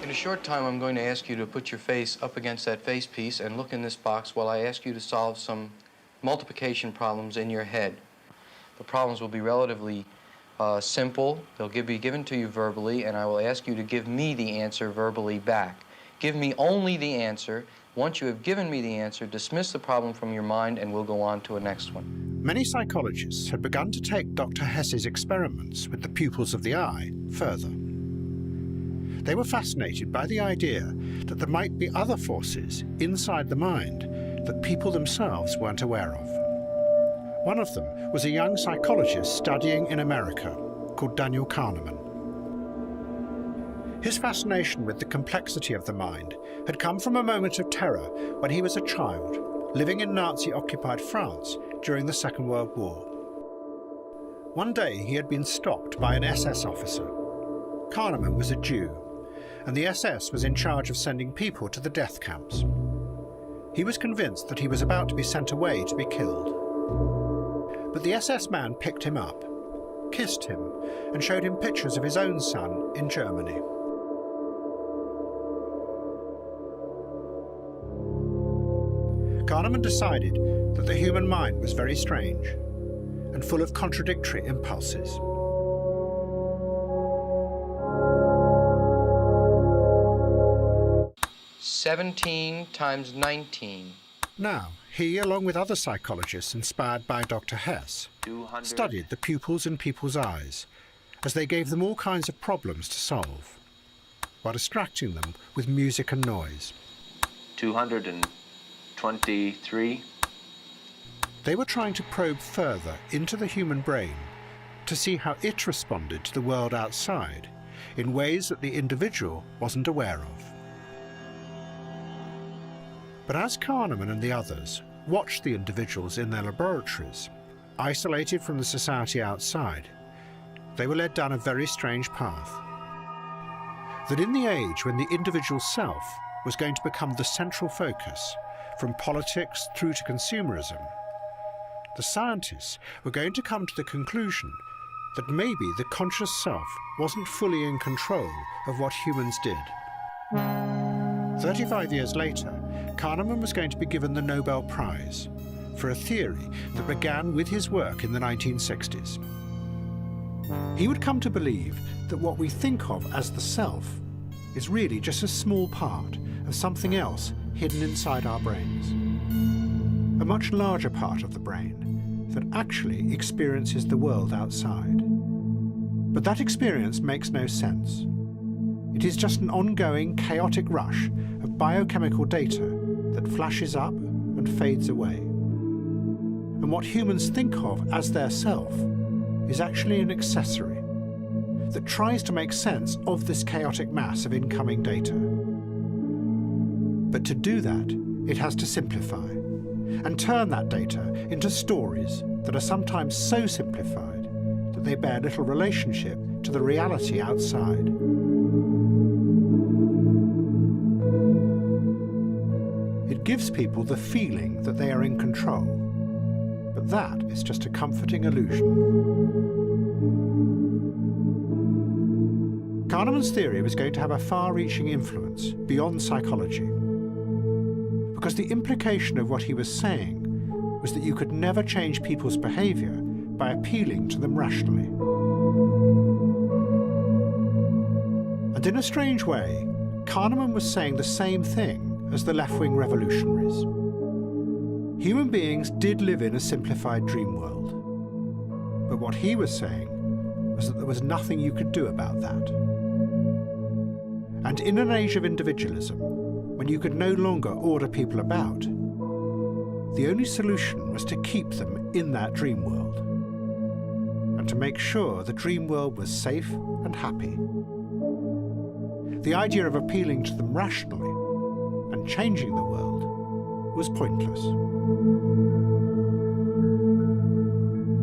In a short time, I'm going to ask you to put your face up against that face piece and look in this box while I ask you to solve some multiplication problems in your head. The problems will be relatively simple. They'll be given to you verbally, and I will ask you to give me the answer verbally back. Give me only the answer. Once you have given me the answer, dismiss the problem from your mind, and we'll go on to a next one. Many psychologists had begun to take Dr. Hess's experiments with the pupils of the eye further. They were fascinated by the idea that there might be other forces inside the mind that people themselves weren't aware of. One of them was a young psychologist studying in America called Daniel Kahneman. His fascination with the complexity of the mind had come from a moment of terror when he was a child, living in Nazi-occupied France during the Second World War. One day he had been stopped by an SS officer. Kahneman was a Jew, and the SS was in charge of sending people to the death camps. He was convinced that he was about to be sent away to be killed. But the SS man picked him up, kissed him, and showed him pictures of his own son in Germany. Kahneman decided that the human mind was very strange and full of contradictory impulses. "17 times 19. Now, he, along with other psychologists inspired by Dr. Hess, studied the pupils in people's eyes as they gave them all kinds of problems to solve, while distracting them with music and noise. 223. They were trying to probe further into the human brain to see how it responded to the world outside in ways that the individual wasn't aware of. But as Kahneman and the others watched the individuals in their laboratories, isolated from the society outside, they were led down a very strange path. That in the age when the individual self was going to become the central focus, from politics through to consumerism, the scientists were going to come to the conclusion that maybe the conscious self wasn't fully in control of what humans did. 35 years later, Kahneman was going to be given the Nobel Prize for a theory that began with his work in the 1960s. He would come to believe that what we think of as the self is really just a small part of something else hidden inside our brains. A much larger part of the brain that actually experiences the world outside. But that experience makes no sense. It is just an ongoing, chaotic rush of biochemical data that flashes up and fades away. And what humans think of as their self is actually an accessory that tries to make sense of this chaotic mass of incoming data. But to do that, it has to simplify and turn that data into stories that are sometimes so simplified that they bear little relationship to the reality outside. It gives people the feeling that they are in control, but that is just a comforting illusion. Kahneman's theory was going to have a far-reaching influence beyond psychology, because the implication of what he was saying was that you could never change people's behavior by appealing to them rationally. And in a strange way, Kahneman was saying the same thing as the left-wing revolutionaries. Human beings did live in a simplified dream world, but what he was saying was that there was nothing you could do about that. And in an age of individualism, when you could no longer order people about, the only solution was to keep them in that dream world, and to make sure the dream world was safe and happy. The idea of appealing to them rationally and changing the world was pointless.